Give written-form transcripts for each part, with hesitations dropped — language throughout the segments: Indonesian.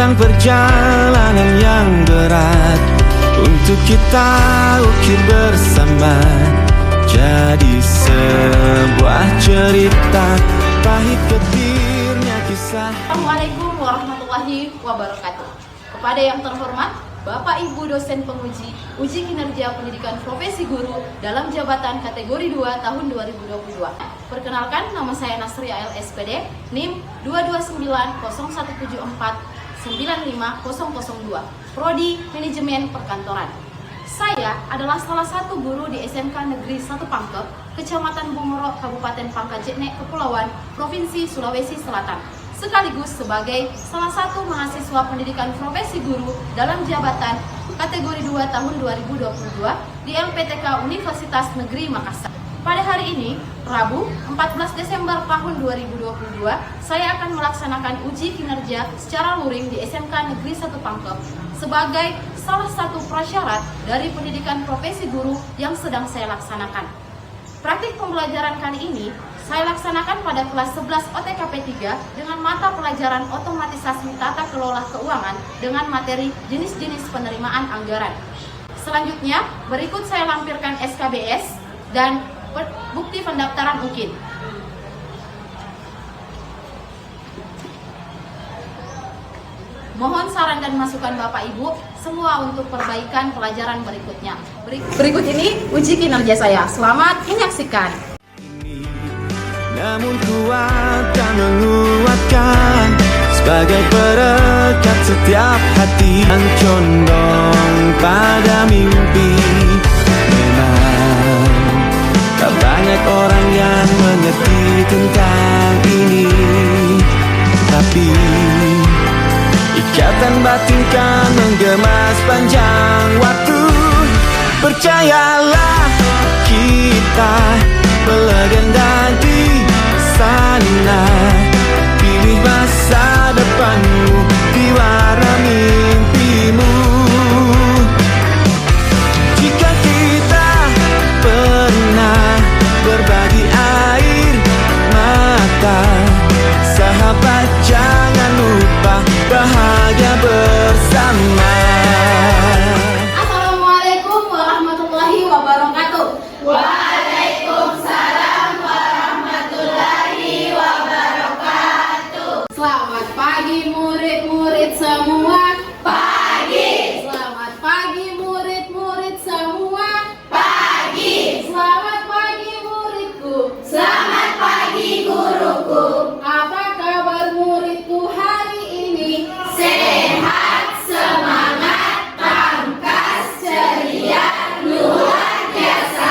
tentang perjalanan yang berat untuk kita ukir bersama, jadi sebuah cerita pahit getirnya kisah. Assalamualaikum warahmatullahi wabarakatuh. Kepada yang terhormat Bapak Ibu dosen penguji uji kinerja pendidikan profesi guru dalam jabatan kategori 2 tahun 2022. Perkenalkan, nama saya Nasri AL SPD, NIM 2290174950002, Prodi Manajemen Perkantoran. Saya adalah salah satu guru di SMK Negeri 1 Pangkep, Kecamatan Bungoro, Kabupaten Pangkajene, Kepulauan, Provinsi Sulawesi Selatan, sekaligus sebagai salah satu mahasiswa pendidikan profesi guru dalam jabatan kategori 2 tahun 2022 di LPTK Universitas Negeri Makassar. Pada hari ini, Rabu 14 Desember tahun 2022, saya akan melaksanakan uji kinerja secara luring di SMK Negeri 1 Pangkep sebagai salah satu prasyarat dari pendidikan profesi guru yang sedang saya laksanakan. Praktik pembelajaran kali ini saya laksanakan pada kelas 11 OTKP 3 dengan mata pelajaran otomatisasi tata kelola keuangan dengan materi jenis-jenis penerimaan anggaran. Selanjutnya, berikut saya lampirkan SKBS dan bukti pendaftaran UKIN. Mohon saran dan masukan Bapak Ibu semua untuk perbaikan pelajaran berikutnya. Berikut ini uji kinerja saya. Selamat menyaksikan. Namun kuat dan menguatkan sebagai perekat setiap hati yang condong pada mimpi. Memang tak banyak orang yang mengerti tentang ini, tapi ikatan batin kan menggema sepanjang waktu. Percayalah, kita melegenda di sana. Pilih masa depanmu di warna mimpimu. Jika kita pernah berbagi air mata, sahabat jangan lupa bahagia bersama. Assalamualaikum warahmatullahi wabarakatuh. Waalaikumsalam warahmatullahi wabarakatuh. Selamat pagi murid-murid semua. Pagi. Selamat pagi murid-murid semua. Pagi. Selamat pagi muridku. Selamat pagi guruku. Apa kabar muridku hari ini? Sehat, semangat, tangkas, ceria, luar biasa.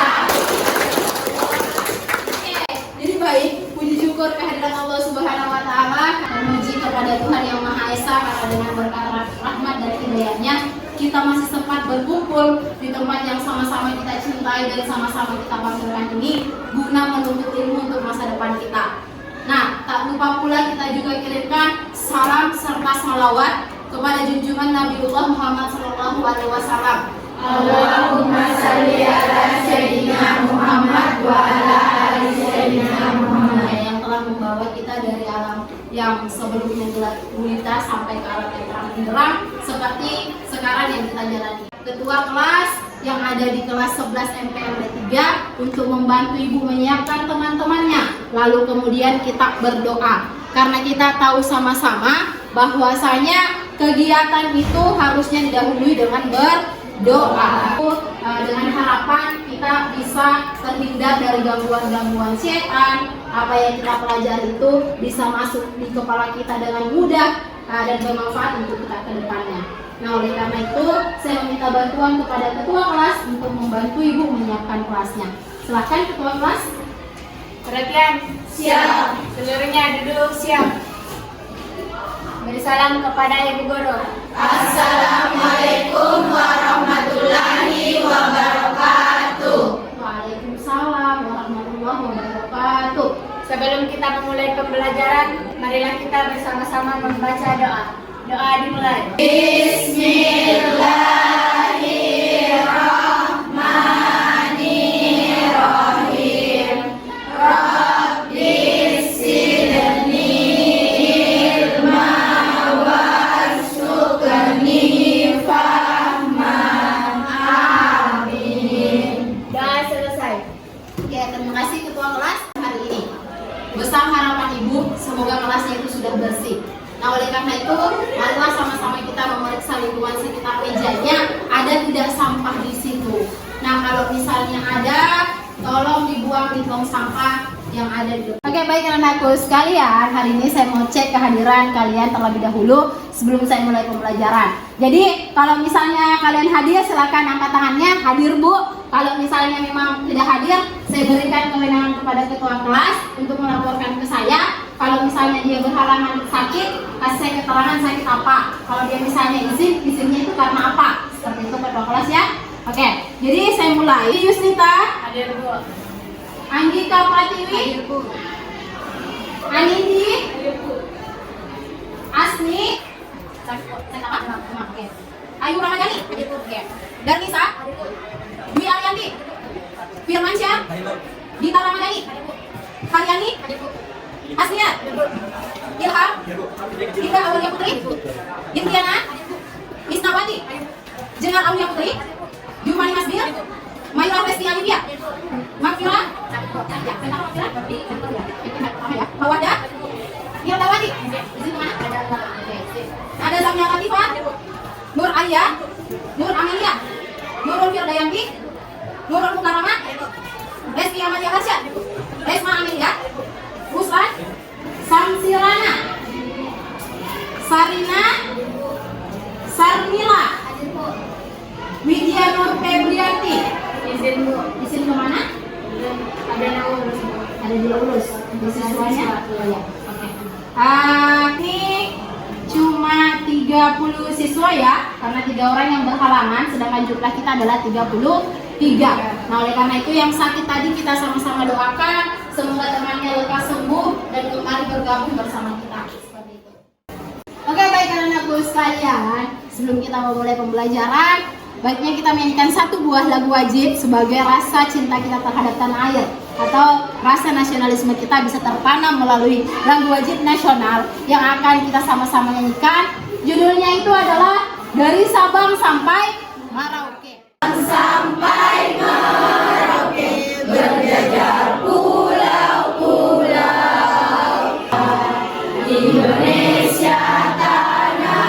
Jadi baik, puji syukur kehadiran Allah Subhanahu wa Ta'ala, memuji kepada Tuhan Yang Maha Esa karena dengan berkat rahmat dan hidayahnya kita masih sempat berkumpul di tempat yang sama-sama kita cintai dan sama-sama kita banggakan ini guna menuntut ilmu untuk masa depan kita. Nah, tak lupa pula kita juga kirimkan salam serta salawat kepada junjungan Nabiullah Muhammad SAW. Allahumma salli ala sayyidina Muhammad wa ala ali sayyidina Muhammad. Yang telah membawa kita dari alam yang sebelumnya gelap gulita sampai ke alam yang terang benderang seperti sekarang yang kita jalani. Ketua kelas yang ada di kelas 11 MPLB 3 untuk membantu ibu menyiapkan teman-temannya. Lalu kemudian kita berdoa karena kita tahu sama-sama bahwasanya kegiatan itu harusnya didahului dengan berdoa. Dengan harapan kita bisa terhindar dari gangguan-gangguan setan. Apa yang kita pelajari itu bisa masuk di kepala kita dengan mudah dan bermanfaat untuk kita ke depannya. Nah, oleh karena itu saya meminta bantuan kepada ketua kelas untuk membantu ibu menyiapkan kelasnya. Silakan ketua kelas. Perhatian, Siap. seluruhnya duduk siap. Beri salam kepada Ibu Guru. Assalamualaikum warahmatullahi wabarakatuh. Waalaikumsalam warahmatullahi wabarakatuh. Sebelum kita memulai pembelajaran, marilah kita bersama-sama membaca doa. Doa dimulai. Bismillahirrahmanirrahim. Rabbi zidni ilma warzuqni semoga kelasnya itu sudah bersih. Nah, oleh karena itu, marilah sama-sama kita memeriksa lingkungan sekitar mejanya ada tidak sampah di situ. Nah, kalau misalnya ada, tolong dibuang di tong sampah yang ada di depan. Oke, baik anak-anakku sekalian, hari ini saya mau cek kehadiran kalian terlebih dahulu sebelum saya mulai pembelajaran. Jadi, kalau misalnya kalian hadir, silakan angkat tangannya. Hadir, Bu. Kalau misalnya memang tidak hadir, saya berikan kewenangan kepada ketua kelas untuk melaporkan ke saya. Kalau misalnya dia berhalangan sakit, kasih saya keterangan sakit apa. Kalau dia misalnya izinnya itu karena apa? Seperti itu ketua kelas ya. Oke, jadi saya mulai. Yusnita. Hadir, Bu. Anggika Pratiwi. Hadir, Bu. Anindi. Hadir, Bu. Asni. Oke. Ayu Ramadhani. Hadir, Bu. Oke. Darnisa. Hadir, Bu. Dwi Arianti. Firmansyah. Dita Ramadhani. Karyani. Asnia. Ilham. Ida Aulia Putri. Indriana. Isnawati. Jenar Aulia Putri. Jumani Masbir. Mayura Resti Alivia. Makfira. Mawada. Nirdawati. Di situ mana? Ada Zamia Latifah. Nur Alia. Nur Amelia. Nurul Firdayanti. Nurul Mukarramah. Resti Amalia Hasya. Resma Amelia. Ruslan. Samsirana. Sarina. Sarmila. Widya Nur Febrianti. Izin, Bu. Izin kemana? Ada yang urus, Bu. Ada di lulus. Di siswanya? Iya. Oke. Ini cuma 30 siswa ya, karena 3 orang yang berhalangan, sedangkan jumlah kita adalah 33. Nah, oleh karena itu yang sakit tadi kita sama-sama doakan, semoga temannya lekas sembuh dan kembali bergabung bersama kita. Seperti itu. Oke, baik anak-anakku sekalian, sebelum kita memulai pembelajaran, baiknya kita menyanyikan satu buah lagu wajib sebagai rasa cinta kita terhadap tanah air, atau rasa nasionalisme kita bisa tertanam melalui lagu wajib nasional yang akan kita sama-sama nyanyikan. Judulnya itu adalah Dari Sabang Sampai Merauke. Sampai Merauke berjajar pulau-pulau Indonesia tanah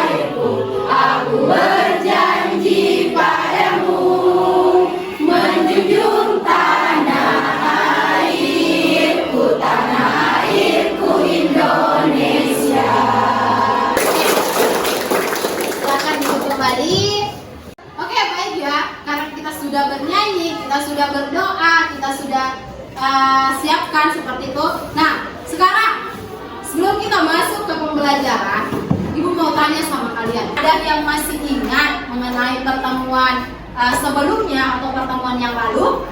airku, aku berjanji padamu menjunjung tanah airku Indonesia. Silakan duduk kembali. Oke, baik ya, karena kita sudah bernyanyi, kita sudah berdoa, kita sudah siapkan seperti itu. Nah, sekarang sebelum kita masuk ke pembelajaran, Ibu mau tanya sama kalian, ada yang masih ingat mengenai pertemuan sebelumnya atau pertemuan yang lalu?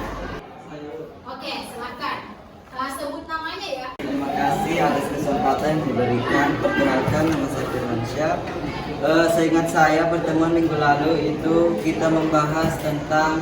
Oke, silakan. Sebut namanya ya. Terima kasih atas kesempatan yang diberikan. Perkenalkan, nama saya Firmansyah. Seingat saya pertemuan minggu lalu itu kita membahas tentang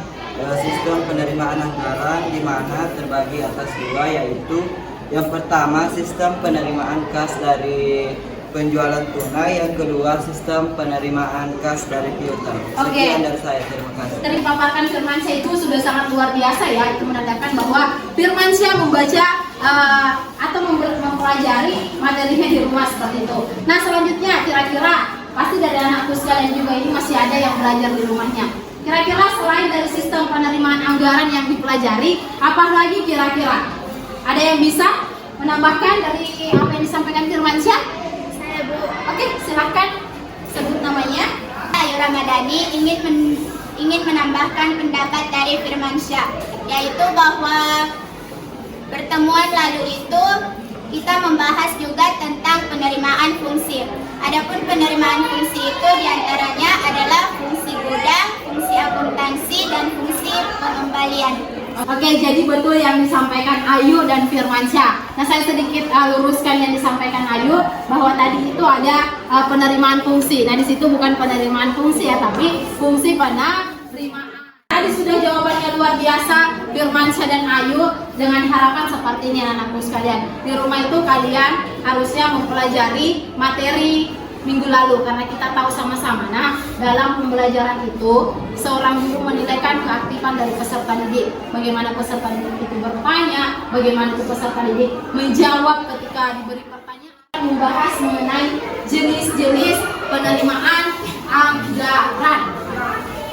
sistem penerimaan anggaran, di mana terbagi atas 2, yaitu yang pertama sistem penerimaan kas dari penjualan tunai, yang kedua sistem penerimaan kas dari piutang. Oke. Sekian dari saya, terima kasih. Dari paparkan Firmansyah itu sudah sangat luar biasa ya. Itu menandakan bahwa Firmansyah membaca atau mempelajari materinya di rumah seperti itu. Nah, selanjutnya kira-kira pasti dari anakku sekalian juga ini masih ada yang belajar di rumahnya. Kira-kira selain dari sistem penerimaan anggaran yang dipelajari, apa lagi kira-kira? Ada yang bisa menambahkan dari apa yang disampaikan Firmansyah? Saya, Bu. Oke, silakan sebut namanya. Ayu Ramadhani ingin menambahkan pendapat dari Firmansyah, yaitu bahwa pertemuan lalu itu kita membahas juga tentang penerimaan fungsi. Adapun penerimaan fungsi itu diantaranya adalah fungsi gudang, fungsi akuntansi, dan fungsi pengembalian. Oke, jadi betul yang disampaikan Ayu dan Firmansyah. Nah, saya sedikit luruskan yang disampaikan Ayu, bahwa tadi itu ada penerimaan fungsi. Nah, di situ bukan penerimaan fungsi ya, tapi fungsi penerimaan. Tadi sudah jawabannya luar biasa Firmansyah dan Ayu, dengan harapan seperti ini anakku sekalian. Di rumah itu kalian harusnya mempelajari materi minggu lalu karena kita tahu sama-sama. Nah, dalam pembelajaran itu seorang guru menilaikan keaktifan dari peserta didik. Bagaimana peserta didik itu bertanya, bagaimana itu peserta didik menjawab ketika diberi pertanyaan. Membahas mengenai jenis-jenis penerimaan anggaran.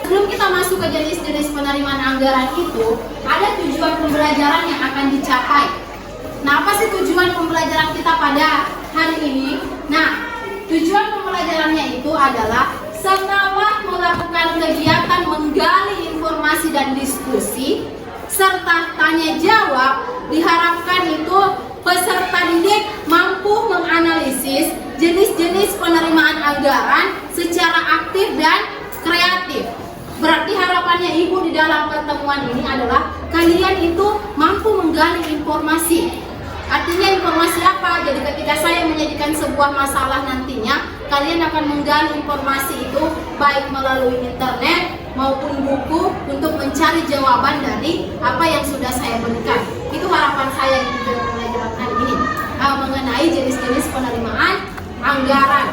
Sebelum kita masuk ke jenis-jenis penerimaan anggaran itu, ada tujuan pembelajaran yang akan dicapai. Nah, apa sih tujuan pembelajaran kita pada hari ini? Nah, tujuan pembelajarannya itu adalah setelah melakukan kegiatan menggali informasi dan diskusi, serta tanya jawab, diharapkan itu peserta didik mampu menganalisis jenis-jenis penerimaan anggaran secara aktif dan kreatif. Berarti harapannya Ibu di dalam pertemuan ini adalah kalian itu mampu menggali informasi. Artinya informasi apa? Jadi ketika saya menyajikan sebuah masalah nantinya, kalian akan menggali informasi itu baik melalui internet maupun buku untuk mencari jawaban dari apa yang sudah saya berikan. Itu harapan saya di pembelajaran hari ini mengenai jenis-jenis penerimaan anggaran.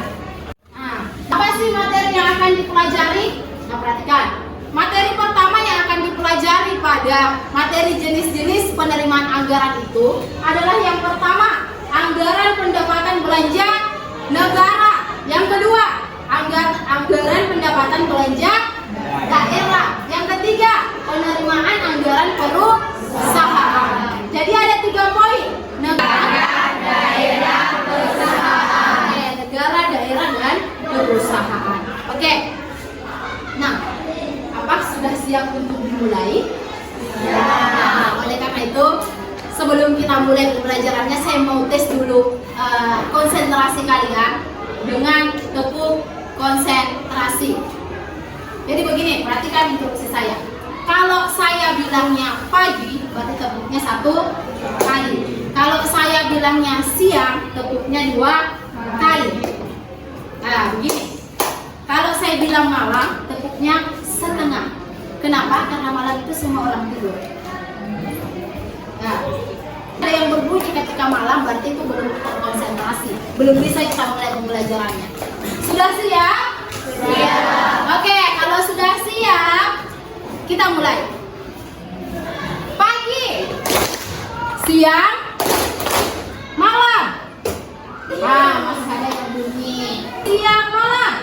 Nah, apa sih materi yang akan dipelajari? Nah, perhatikan. Materi pertama yang akan dipelajari pada materi jenis-jenis penerimaan anggaran itu adalah yang pertama, anggaran pendapatan belanja negara. Yang kedua, anggaran pendapatan belanja daerah. Yang ketiga, penerimaan anggaran perusahaan. Jadi ada 3 poin. Negara, daerah, perusahaan. Negara, daerah, dan perusahaan. Oke. Nah, apa sudah siap untuk dimulai? Ya. Nah, oleh karena itu, sebelum kita mulai pembelajarannya, saya mau tes dulu konsentrasi kalian dengan tepuk konsentrasi. Jadi begini, perhatikan instruksi saya. Kalau saya bilangnya pagi, berarti tepuknya 1 kali. Kalau saya bilangnya siang, tepuknya 2 kali. Nah, begini. Kalau saya bilang malam, tepuknya setengah. Kenapa? Karena malam itu semua orang tidur. Nah, ada yang berbunyi ketika malam, berarti itu belum terkonsentrasi. Belum bisa kita mulai pembelajarannya. Sudah siap? Siap. Oke, kalau sudah siap, kita mulai. Pagi, siang, malam. Nah, masih ada yang bunyi. Siang, malam.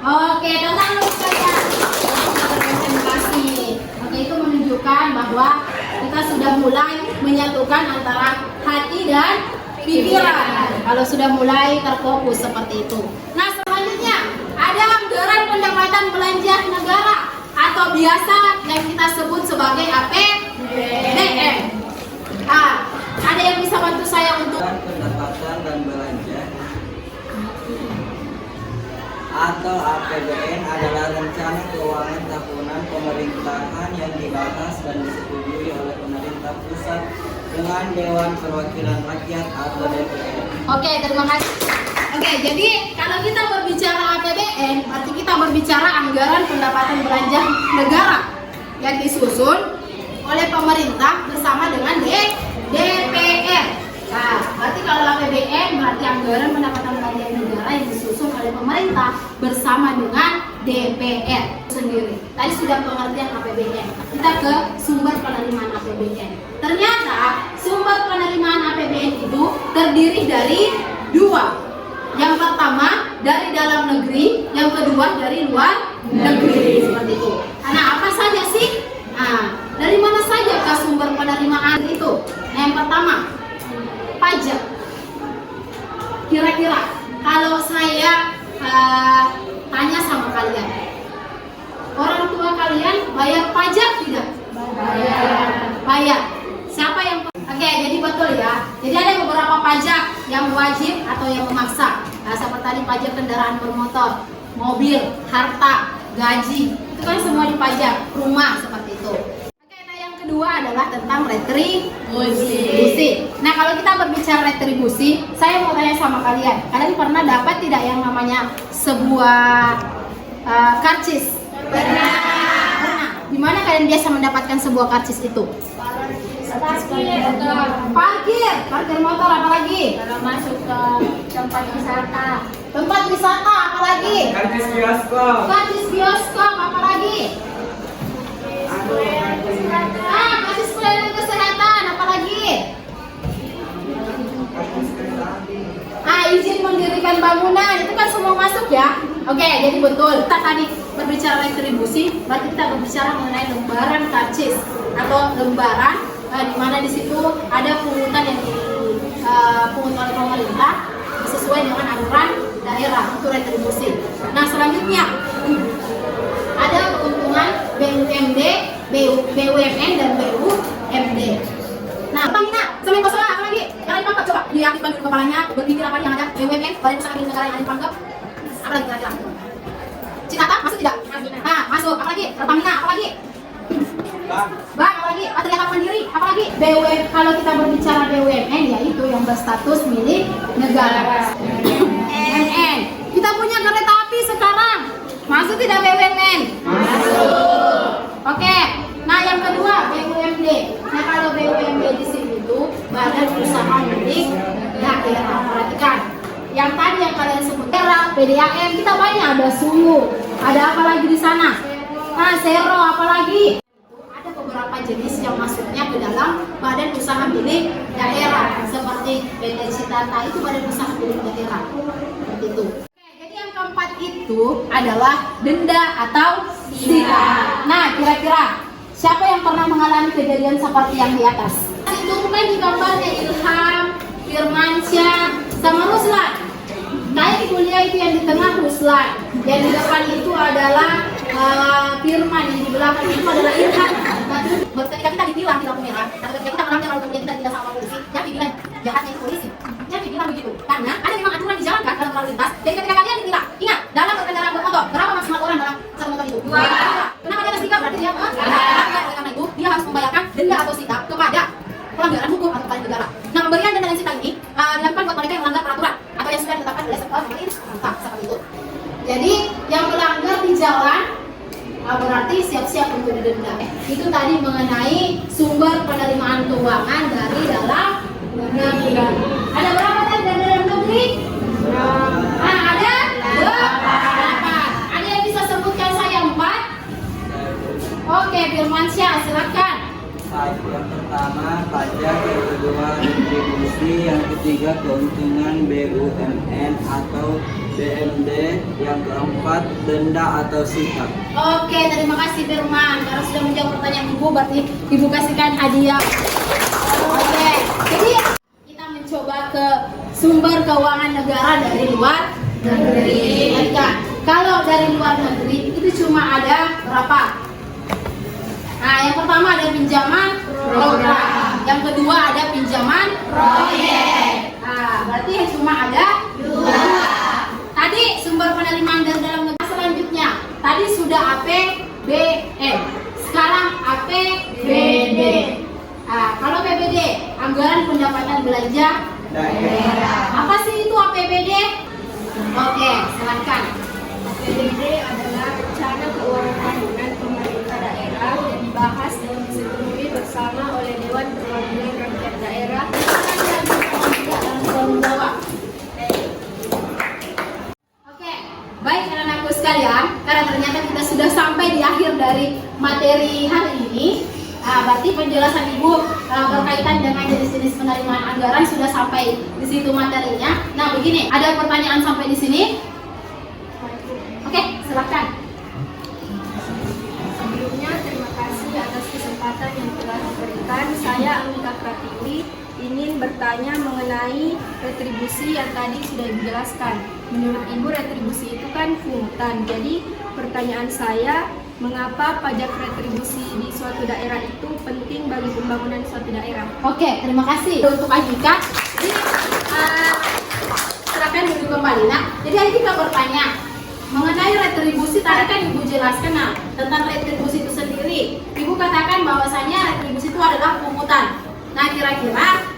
Oke, tentang saya konsentrasi. Oke, itu menunjukkan bahwa kita sudah mulai menyatukan antara hati dan pikiran. Kalau sudah mulai terfokus seperti itu. Nah, selanjutnya ada anggaran pendapatan belanja negara atau biasa yang kita sebut sebagai APBN. Ada yang bisa bantu saya untuk pendapatan dan belanja atau APBN adalah rencana keuangan tahunan pemerintahan yang dibahas dan disetujui oleh pemerintah pusat dengan Dewan Perwakilan Rakyat atau DPR. Oke, terima kasih. Oke, jadi kalau kita berbicara APBN, berarti kita berbicara anggaran pendapatan belanja negara yang disusun oleh pemerintah bersama dengan DPR. Nah, berarti kalau APBN berarti anggaran pendapatan belanja negara yang disusun oleh pemerintah bersama dengan DPR sendiri. Tadi sudah pengertian APBN. Kita ke sumber penerimaan APBN. Ternyata sumber penerimaan APBN itu terdiri dari 2. Yang pertama dari dalam negeri, yang kedua dari luar negeri. Seperti itu. Nah, apa saja sih? Nah, dari mana saja ke sumber penerimaan itu? Nah, yang pertama, pajak. Kira-kira kalau saya tanya sama kalian, orang tua kalian bayar pajak tidak? Bayar. Siapa yang? Oke, jadi betul ya. Jadi ada beberapa pajak yang wajib atau yang memaksa. Nah, seperti tadi pajak kendaraan bermotor, mobil, harta, gaji, itu kan semua dipajak. Rumah seperti itu. Oke, nah yang kedua adalah tentang retribusi. Nah, kalau kita berbicara retribusi, saya mau tanya sama kalian. Kalian pernah dapat tidak yang namanya sebuah karcis? Pernah. Di mana kalian biasa mendapatkan sebuah karcis itu? Parkir motor, apa lagi? Kalau masuk ke Tempat wisata. Tempat wisata, apa lagi? Karcis bioskop. Karcis bioskop, apa lagi? Karcis pelayanan kesehatan, apa lagi? Izin mendirikan bangunan, itu kan semua masuk ya. Oke, jadi betul. Kita tadi berbicara retribusi, berarti kita berbicara mengenai lembaran karcis atau lembaran di mana di situ ada pungutan yang dipungut oleh pemerintah sesuai dengan aturan daerah, itu retribusi. Nah, selanjutnya ada keuntungan BUMD, BUMN dan BUMD. Nah, Pertamina, sampai masalah apa lagi? Yang ditangkap coba, diaktifkan dulu kepalanya, berpikir apa yang ada, BUMN, Badan Usaha Milik Negara yang ada ditangkap. Apa lagi kira-kira? Cikata, masuk tidak? Nah, masuk, apa lagi? Pertamina, apa lagi? Bang, apa lagi? Atelier Mandiri, apa lagi? Kalau kita berbicara BUMN, yaitu yang berstatus milik negara. BUMN. Kita punya kereta api sekarang. Masuk tidak BUMN? Masuk. Oke. Nah, yang kedua BUMD. Nah, kalau BUMD di sini itu badan usaha milik daerah. Perhatikan. Yang tadi yang kalian sebut era, PDAM, kita banyak ada Sumu. Ada apa lagi di sana? Nah, Sero, apa lagi? Ada beberapa jenis yang masuknya ke dalam badan usaha milik daerah, seperti PT Citata itu badan usaha milik daerah. Seperti itu. Oke, jadi yang keempat itu adalah denda atau sita. Nah, kira-kira siapa yang pernah mengalami kejadian seperti yang di atas? Itu kan di gambarnya Ilham, Firmansyah, sama Ruslan. Kayak di kuliah itu yang di tengah Ruslan, yang di depan itu adalah Firman, yang di belakang itu adalah Ilham. Nah, ketika kita ditilang di lampu merah, atau ketika kita melanggar lalu kemudian kita tidak sama polisi, yang dibilang jahatnya itu polisi. Yang dibilang begitu, karena ada memang aturan dijalankan dalam lalu lintas. Jadi ketika kalian ditilang, ingat dalam berkendara bermotor, berapa maksimal orang dalam satu motor itu? 2. Kenapa dia harus 3? Berarti dia oleh karena itu dia harus membayarkan denda atau sita kepada pelanggaran hukum atau kepada negara. Nah, pemberian denda dan sita ini dilakukan buat mereka yang melanggar peraturan atau yang sudah ditetapkan oleh pemerintah seperti itu. Jadi yang melanggar di jalan berarti siap-siap untuk didenda. Itu tadi mengenai sumber penerimaan keuangan dari dalam negeri. Ada berapa tadi dari dalam negeri? Nah, ada 8. Ada yang bisa sebutkan saya 4? Oke, Firmansyah, silakan. Yang pertama pajak, yang kedua retribusi, yang ketiga keuntungan BUMN atau BMD, yang keempat denda atau sita. Oke, terima kasih Firman. Karena sudah menjawab pertanyaan Ibu, berarti Ibu kasihkan hadiah. Oke, jadi kita mencoba ke sumber keuangan negara dari luar negeri. Kalau dari luar negeri itu cuma ada berapa? Nah, yang pertama ada pinjaman program, yang kedua ada pinjaman proyek. Nah, berarti yang cuma ada 2. Tadi sumber penerimaan dari dalam negeri. Selanjutnya, tadi sudah APBN, sekarang APBD. Nah, kalau PBD, anggaran pendapatan belanja daerah. Apa sih itu APBD? Oke, silakan. APBD adalah rencana keuangan tahunan pemerintah daerah yang dibahas dan disetujui bersama oleh Dewan Perwakilan Rakyat Daerah. Oke, baik anak-anakku sekalian, karena ternyata kita sudah sampai di akhir dari materi hari ini. Berarti penjelasan Ibu berkaitan dengan jenis-jenis penerimaan anggaran sudah sampai di situ materinya. Nah, begini, ada pertanyaan sampai di sini? Oke, silakan. Sebelumnya terima kasih atas kesempatan yang telah diberikan. Saya Amika Pratiwi ingin bertanya mengenai retribusi yang tadi sudah dijelaskan. Menurut Ibu retribusi itu kan pungutan. Jadi pertanyaan saya, mengapa pajak retribusi di suatu daerah itu penting bagi pembangunan suatu daerah? Oke, terima kasih untuk Agika. Jadi silakan duduk kembali. Nah, jadi Agika bertanya mengenai retribusi. Tadi kan Ibu jelaskan tentang retribusi itu sendiri. Ibu katakan bahwasanya retribusi itu adalah pungutan. Nah, kira-kira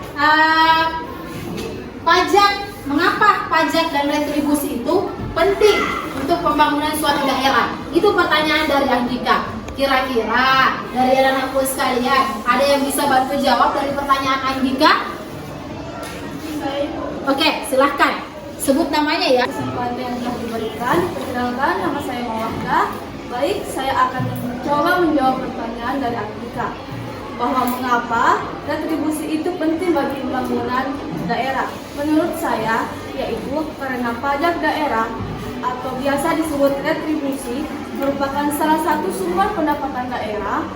pajak, mengapa pajak dan retribusi itu penting untuk pembangunan suatu daerah? Itu pertanyaan dari Andika. Kira-kira dari anak-anakku sekalian, ada yang bisa bantu jawab dari pertanyaan Andika? Oke, silahkan. Sebut namanya ya. Kesempatan yang telah diberikan, perkenalkan nama saya Mawakda. Baik, saya akan mencoba menjawab pertanyaan dari Afrika bahwa mengapa retribusi itu penting bagi pembangunan daerah. Menurut saya, yaitu karena pajak daerah atau biasa disebut retribusi merupakan salah satu sumber pendapatan daerah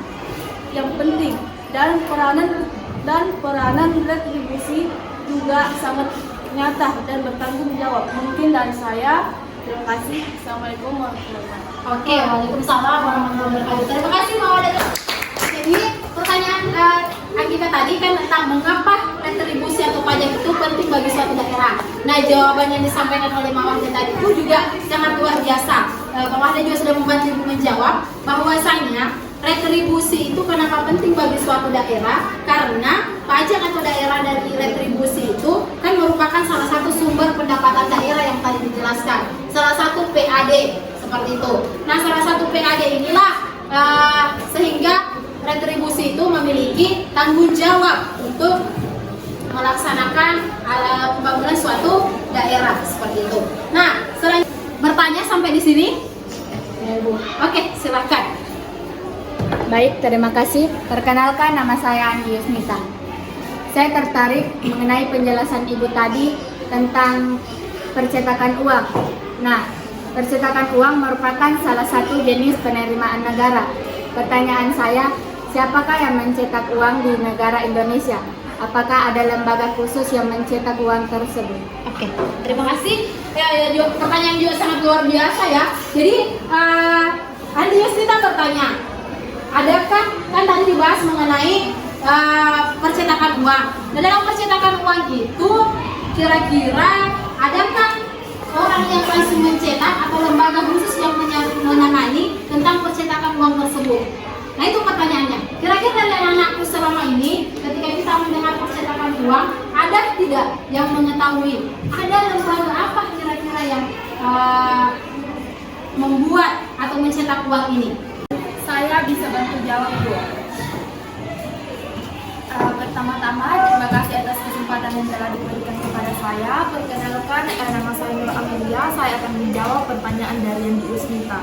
yang penting dan peranan retribusi juga sangat nyata dan bertanggung jawab. Mungkin dari saya. Terima kasih. Assalamualaikum warahmatullahi wabarakatuh. Oke, waalaikumsalam warahmatullahi wabarakatuh. Terima kasih Mawakda. Jadi pertanyaan kita tadi kan tentang mengapa retribusi atau pajak itu penting bagi suatu daerah. Nah, jawaban yang disampaikan oleh Mawakda tadi itu juga sangat luar biasa. Mawakda juga sudah membantu Ibu menjawab bahwasanya retribusi itu kenapa penting bagi suatu daerah, karena pajak atau daerah dari retribusi itu kan merupakan salah satu sumber pendapatan daerah yang tadi dijelaskan, salah satu PAD seperti itu. Nah, salah satu PAD inilah sehingga retribusi itu memiliki tanggung jawab untuk melaksanakan pembangunan suatu daerah seperti itu. Nah, bertanya sampai di sini? Ya, Bu. Oke, silakan. Baik, terima kasih. Perkenalkan, nama saya Andi Yusmita. Saya tertarik mengenai penjelasan Ibu tadi tentang percetakan uang. Nah, percetakan uang merupakan salah satu jenis penerimaan negara. Pertanyaan saya, siapakah yang mencetak uang di negara Indonesia? Apakah ada lembaga khusus yang mencetak uang tersebut? Oke, terima kasih. Pertanyaan juga sangat luar biasa ya. Jadi, Andi Yusmita bertanya, adakah, kan tadi dibahas mengenai percetakan uang. Nah, dalam percetakan uang itu kira-kira adakah orang yang masih mencetak atau lembaga khusus yang menangani tentang percetakan uang tersebut? Nah, itu pertanyaannya. Kira-kira dari anak-anakku selama ini ketika kita mendengar percetakan uang, ada tidak yang mengetahui ada lembaga apa kira-kira yang membuat atau mencetak uang ini? Saya bisa bantu jawab, Bu. Pertama-tama, terima kasih atas kesempatan yang telah diberikan kepada saya. Perkenalkan, nama saya Nur Amelia. Saya akan menjawab pertanyaan dari Andi Yusmita.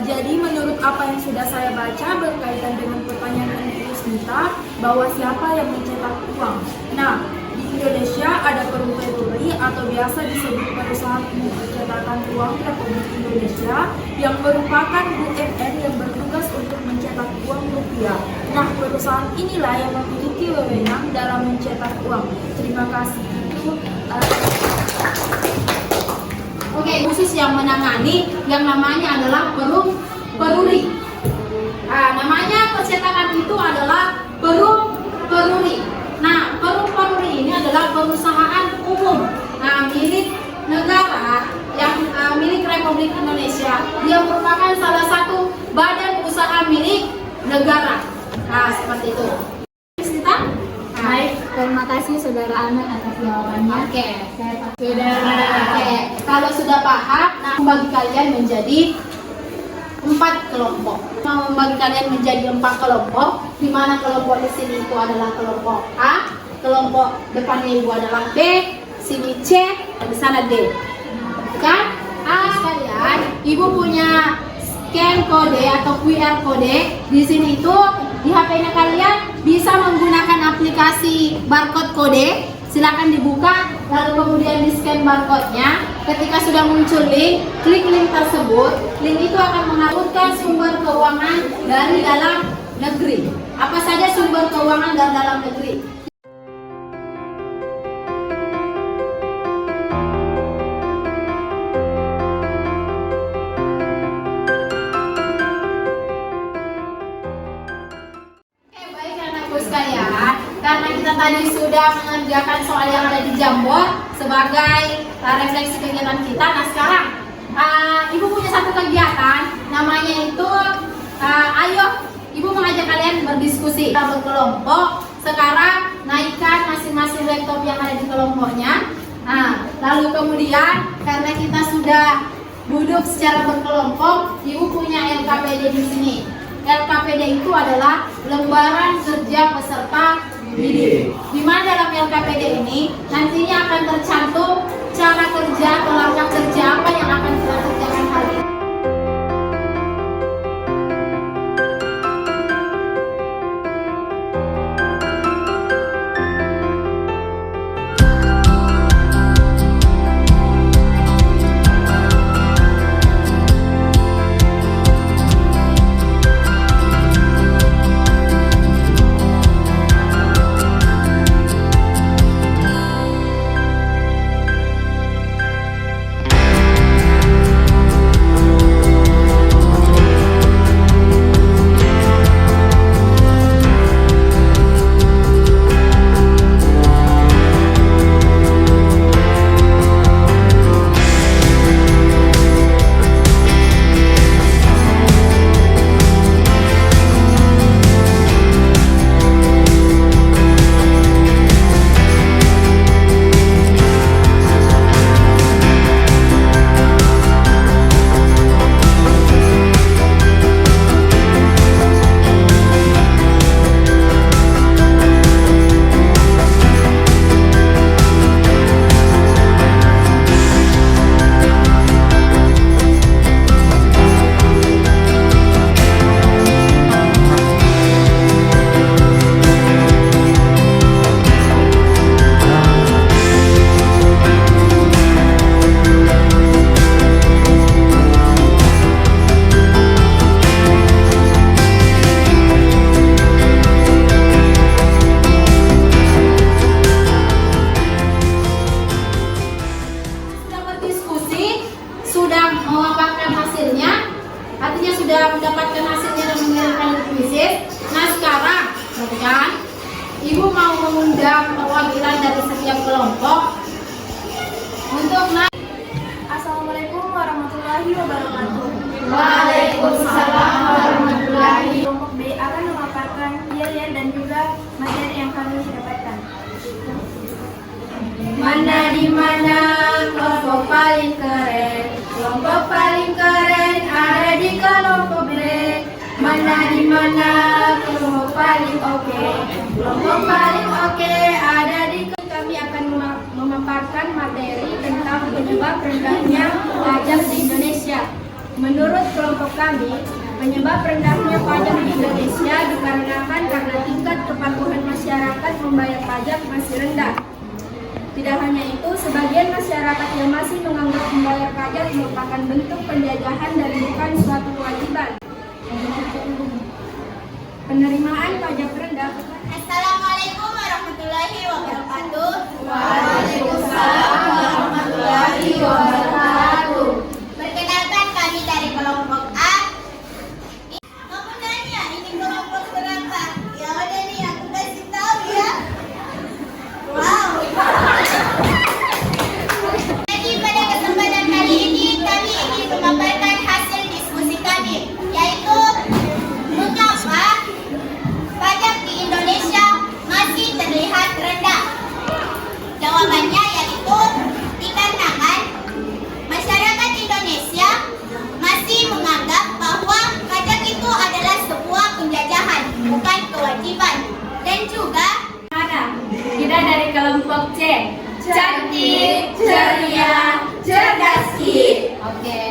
Jadi menurut apa yang sudah saya baca berkaitan dengan pertanyaan Andi Yusmita, bahwa siapa yang mencetak uang. Nah, di Indonesia ada Perumpeuri atau biasa disebut Perusahaan Umum Percetakan Uang Republik Indonesia yang merupakan BUMN yang bertugas untuk mencetak uang rupiah. Nah, perusahaan inilah yang memiliki wewenang dalam mencetak uang. Terima kasih. Itu Oke, khusus yang menangani yang namanya adalah Perumpeuri. Nah, namanya percetakan itu adalah Perumpeuri. Nah, Perumpeuri ini adalah perusahaan umum milik negara yang milik Republik Indonesia. Dia merupakan salah satu badan usaha milik negara. Nah, seperti itu. Kita? Baik, terima kasih Saudara Ahmad atas jawabannya. Oke. Oke. Kalau sudah paham, nah bagi kalian menjadi 4 kelompok. Mau membagi kalian menjadi 4 kelompok, di mana kelompok di sini itu adalah kelompok A, kelompok depannya ibu adalah B, sini C, dan di sana D. Kan? Sekalian, ibu punya scan kode atau QR kode. Di sini itu di HP-nya kalian bisa menggunakan aplikasi barcode kode. Silakan dibuka, lalu kemudian di scan barcode-nya. Ketika sudah muncul link, klik link tersebut. Link itu akan mengaturkan sumber keuangan dari dalam negeri. Apa saja sumber keuangan dari dalam negeri? Oke, baik anakku sekalian. Karena kita tadi sudah mengerjakan soal yang ada di Jamboard sebagai refleksi kegiatan kita. Nah, sekarang ibu punya satu kegiatan, namanya itu ayo ibu mengajak kalian berdiskusi. Kita berkelompok. Sekarang naikkan masing-masing laptop yang ada di kelompoknya. Nah, lalu kemudian karena kita sudah duduk secara berkelompok, ibu punya LKPD di sini. LKPD itu adalah lembaran kerja peserta didik. Di mana dalam LKPD ini ini nantinya akan tercantum cara kerja atau langkah kerja apa yang akan kita kerjakan hari ini. Sudah memaparkan hasilnya, artinya sudah mendapatkan hasilnya dan mengirimkan analisis. Nah sekarang, kan, Ibu mau mengundang perwakilan dari setiap kelompok untuk naik. Assalamualaikum warahmatullahi wabarakatuh. Waalaikumsalam warahmatullahi. Kelompok B akan memaparkan nilai dan juga materi yang kami dapatkan. Mana di mana kelompok paling keren? Kelompok paling keren ada di kelompok B. Mana di mana kelompok paling oke? Kelompok paling oke ada di. Kami akan memaparkan materi tentang penyebab rendahnya pajak di Indonesia. Menurut kelompok kami, penyebab rendahnya pajak di Indonesia dikarenakan karena tingkat kepatuhan masyarakat membayar pajak masih rendah. Tidak hanya itu, sebagian masyarakat yang masih menganggap membayar pajak merupakan bentuk penjajahan dan bukan suatu kewajiban. Penerimaan pajak rendah. Assalamualaikum warahmatullahi wabarakatuh. Waalaikumsalam warahmatullahi wabarakatuh. Perkenalkan kami dari kelompok A. Kamu nanya ini kelompok berapa? Ya udah nih aku kasih tahu ya. Wow. Jadi pada kesempatan kali ini kami ingin memaparkan hasil diskusi kami, yaitu mengapa pajak di Indonesia masih terlihat rendah. Jawabannya yaitu dikarenakan masyarakat Indonesia masih menganggap bahwa pajak itu adalah sebuah penjajahan, bukan kewajiban. Dan juga Kita dari kelompok C. Cantik, ceria, cerdas Ki. Oke.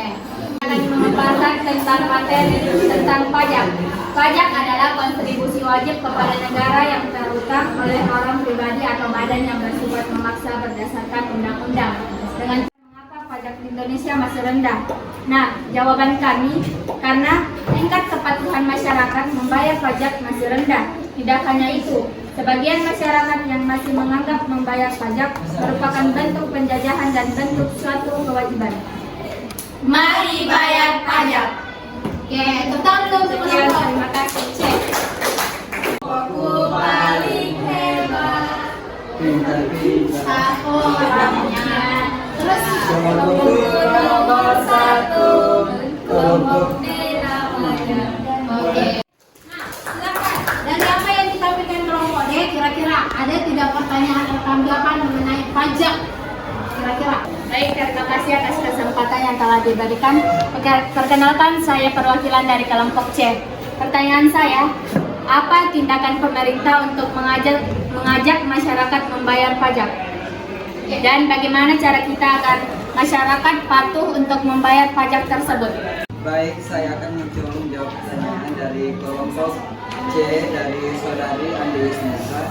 Akan memaparkan tentang materi tentang pajak. Pajak adalah kontribusi wajib kepada negara yang terutang oleh orang pribadi atau badan yang bersifat memaksa berdasarkan undang-undang. Dengan mengapa pajak di Indonesia masih rendah? Nah, jawaban kami karena tingkat kepatuhan masyarakat membayar pajak masih rendah. Tidak hanya itu, sebagian masyarakat yang masih menganggap membayar pajak merupakan bentuk penjajahan dan bentuk suatu kewajiban. Mari bayar pajak. Oke, tepuk dulu untuk Sekian, kelompok. terima kasih. Cek. Aku paling hebat. Pintar-pintar. Orangnya. Terus Kelompokku nomor 1. Kelompok D namanya. oke. Nah, silakan. Dari apa yang ditampilkan kelompok D, kira-kira ada tidak pertanyaan atau tanggapan mengenai pajak? Kira-kira. Baik, terima kasih atas kesempatan yang telah diberikan. Oke, perkenalkan saya perwakilan dari kelompok C. Pertanyaan saya, apa tindakan pemerintah untuk mengajak masyarakat membayar pajak. Dan bagaimana cara kita agar masyarakat patuh untuk membayar pajak tersebut? Baik, saya akan mencoba menjawab pertanyaan dari kelompok C dari saudari Andi Isnesa.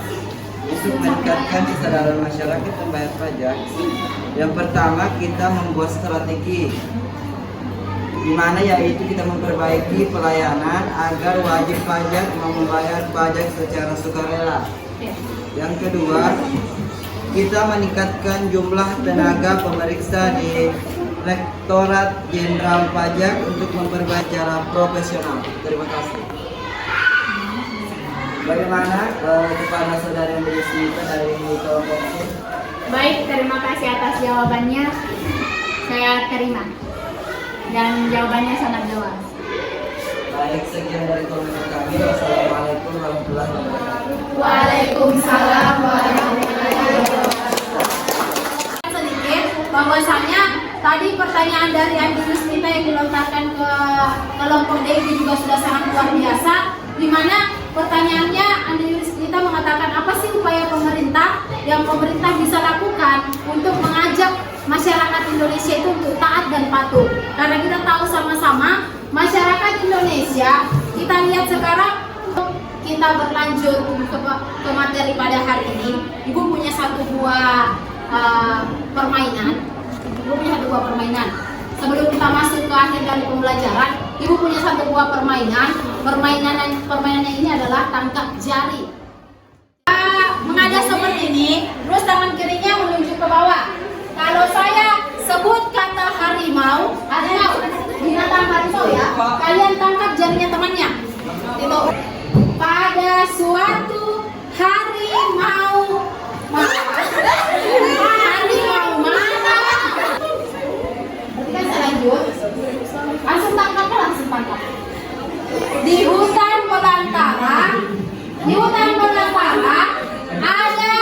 Untuk meningkatkan kesadaran masyarakat membayar pajak, yang pertama kita membuat strategi, di mana yaitu kita memperbaiki pelayanan agar wajib pajak mau membayar pajak secara sukarela. Yang kedua, kita meningkatkan jumlah tenaga pemeriksa di Direktorat Jenderal Pajak untuk memperbaiki secara profesional. Terima kasih. Bagaimana kepada saudara Andi Isnesa dari kelompok C? Baik, terima kasih atas jawabannya. Saya terima. Dan jawabannya sangat jelas. Baik, sekian dari komentar kami. Wassalamualaikum warahmatullahi wabarakatuh. Waalaikumsalam warahmatullahi wabarakatuh. Sedikit bahwasanya tadi pertanyaan dari Andi Isnesa yang dilontarkan ke kelompok D juga sudah sangat luar biasa, di mana pertanyaannya Andi Isnesa mengatakan apa sih upaya pemerintah yang pemerintah bisa lakukan untuk mengajak masyarakat Indonesia itu untuk taat dan patuh. Karena kita tahu sama-sama masyarakat Indonesia, kita lihat sekarang, kita berlanjut ke materi pada hari ini. Ibu punya satu buah permainan. Ibu punya satu buah permainan. Sebelum kita masuk ke akhir dari pembelajaran, Ibu punya satu buah permainan. Permainannya ini adalah tangkap jari. Mengadah seperti ini, terus tangan kirinya menuju ke bawah. Kalau saya sebut kata harimau, binatang harimau ya, kalian tangkap jarinya temannya. Itu. Pada suatu harimau mana? Kita selanjut. Langsung tangkap. Di hutan belantara ada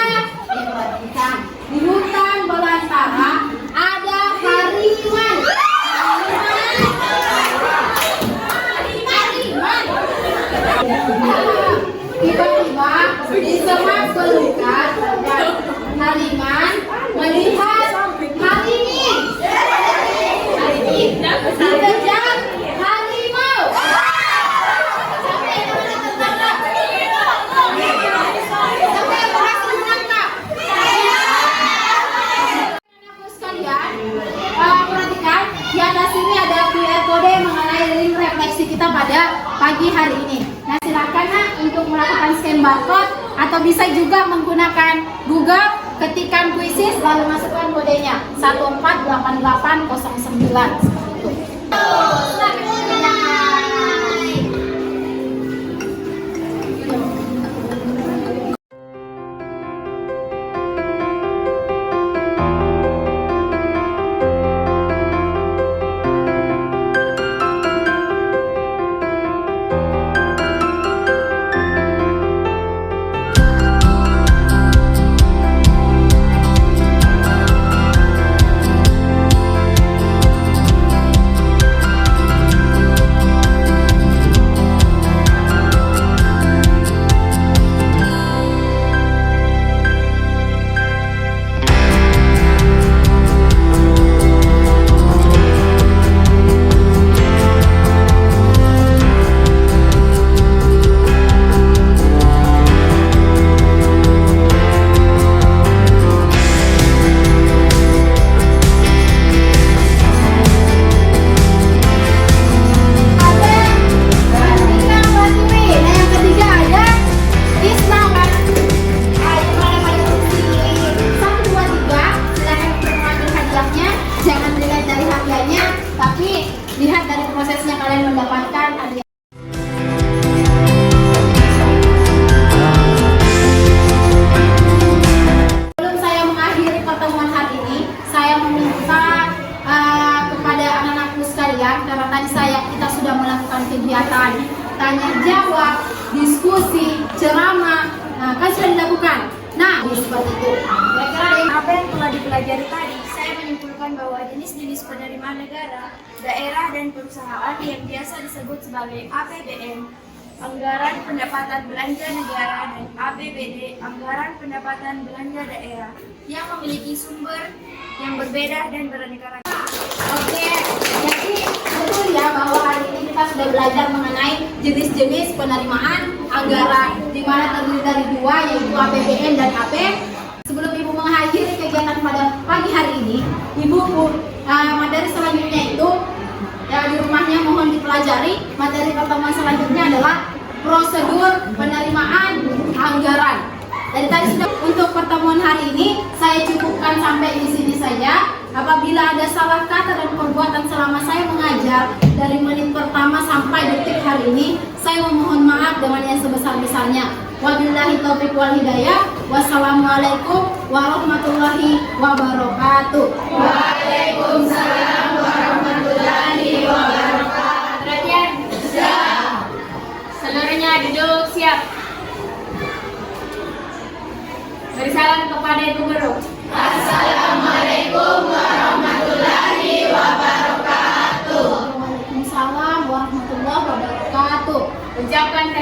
di hutan belantara ada hariman. Tiba-tiba di semak belukar hariman melihat harimau. Dikejar harimau. Sampai berhasil menangkap. Anak-anak sekalian, perhatikan di atas sini ada QR code mengenai link refleksi kita pada pagi hari ini. Nah, silakan untuk melakukan scan barcode atau bisa juga menggunakan Google, ketikkan kuisis lalu masukkan kodenya 148809. Lihat dari prosesnya kalian mendapatkan hadiah. Sebelum saya mengakhiri pertemuan hari ini, saya meminta kepada anak-anakku sekalian, karena tadi kita sudah melakukan kegiatan tanya jawab, diskusi, ceramah, kan sudah dilakukan. Nah, seperti itu. Kira-kira Apa yang telah dipelajari tadi, saya menyimpulkan bahwa jenis-jenis penerimaan negara, daerah, dan perusahaan yang biasa disebut sebagai APBN Anggaran pendapatan belanja negara dan APBD, anggaran pendapatan belanja daerah yang memiliki sumber yang berbeda dan beraneka ragam. Oke, jadi betul ya bahwa hari ini kita sudah belajar mengenai jenis-jenis penerimaan anggaran, di mana terdiri dari dua, yaitu APBN dan AP. Sebelum Ibu mengakhiri kegiatan pada pagi hari ini, Ibu materi selanjutnya itu ya, di rumahnya mohon dipelajari. Materi pertemuan selanjutnya adalah prosedur penerimaan anggaran. Jadi tadi sudah untuk pertemuan hari ini saya cukupkan sampai di sini saja. Apabila ada salah kata dan perbuatan selama saya mengajar dari menit pertama sampai detik hari ini, saya memohon maaf dengan yang sebesar-besarnya. Wabillahi taufiq wal hidayah. Wassalamualaikum warahmatullahi wabarakatuh. Waalaikumsalam warahmatullahi wabarakatuh. Perhatian. Siap. Seluruhnya duduk siap. Beri salam kepada Ibu Guru. Assalamualaikum warahmatullahi wabarakatuh. Waalaikumsalam warahmatullahi wabarakatuh. Ucapkan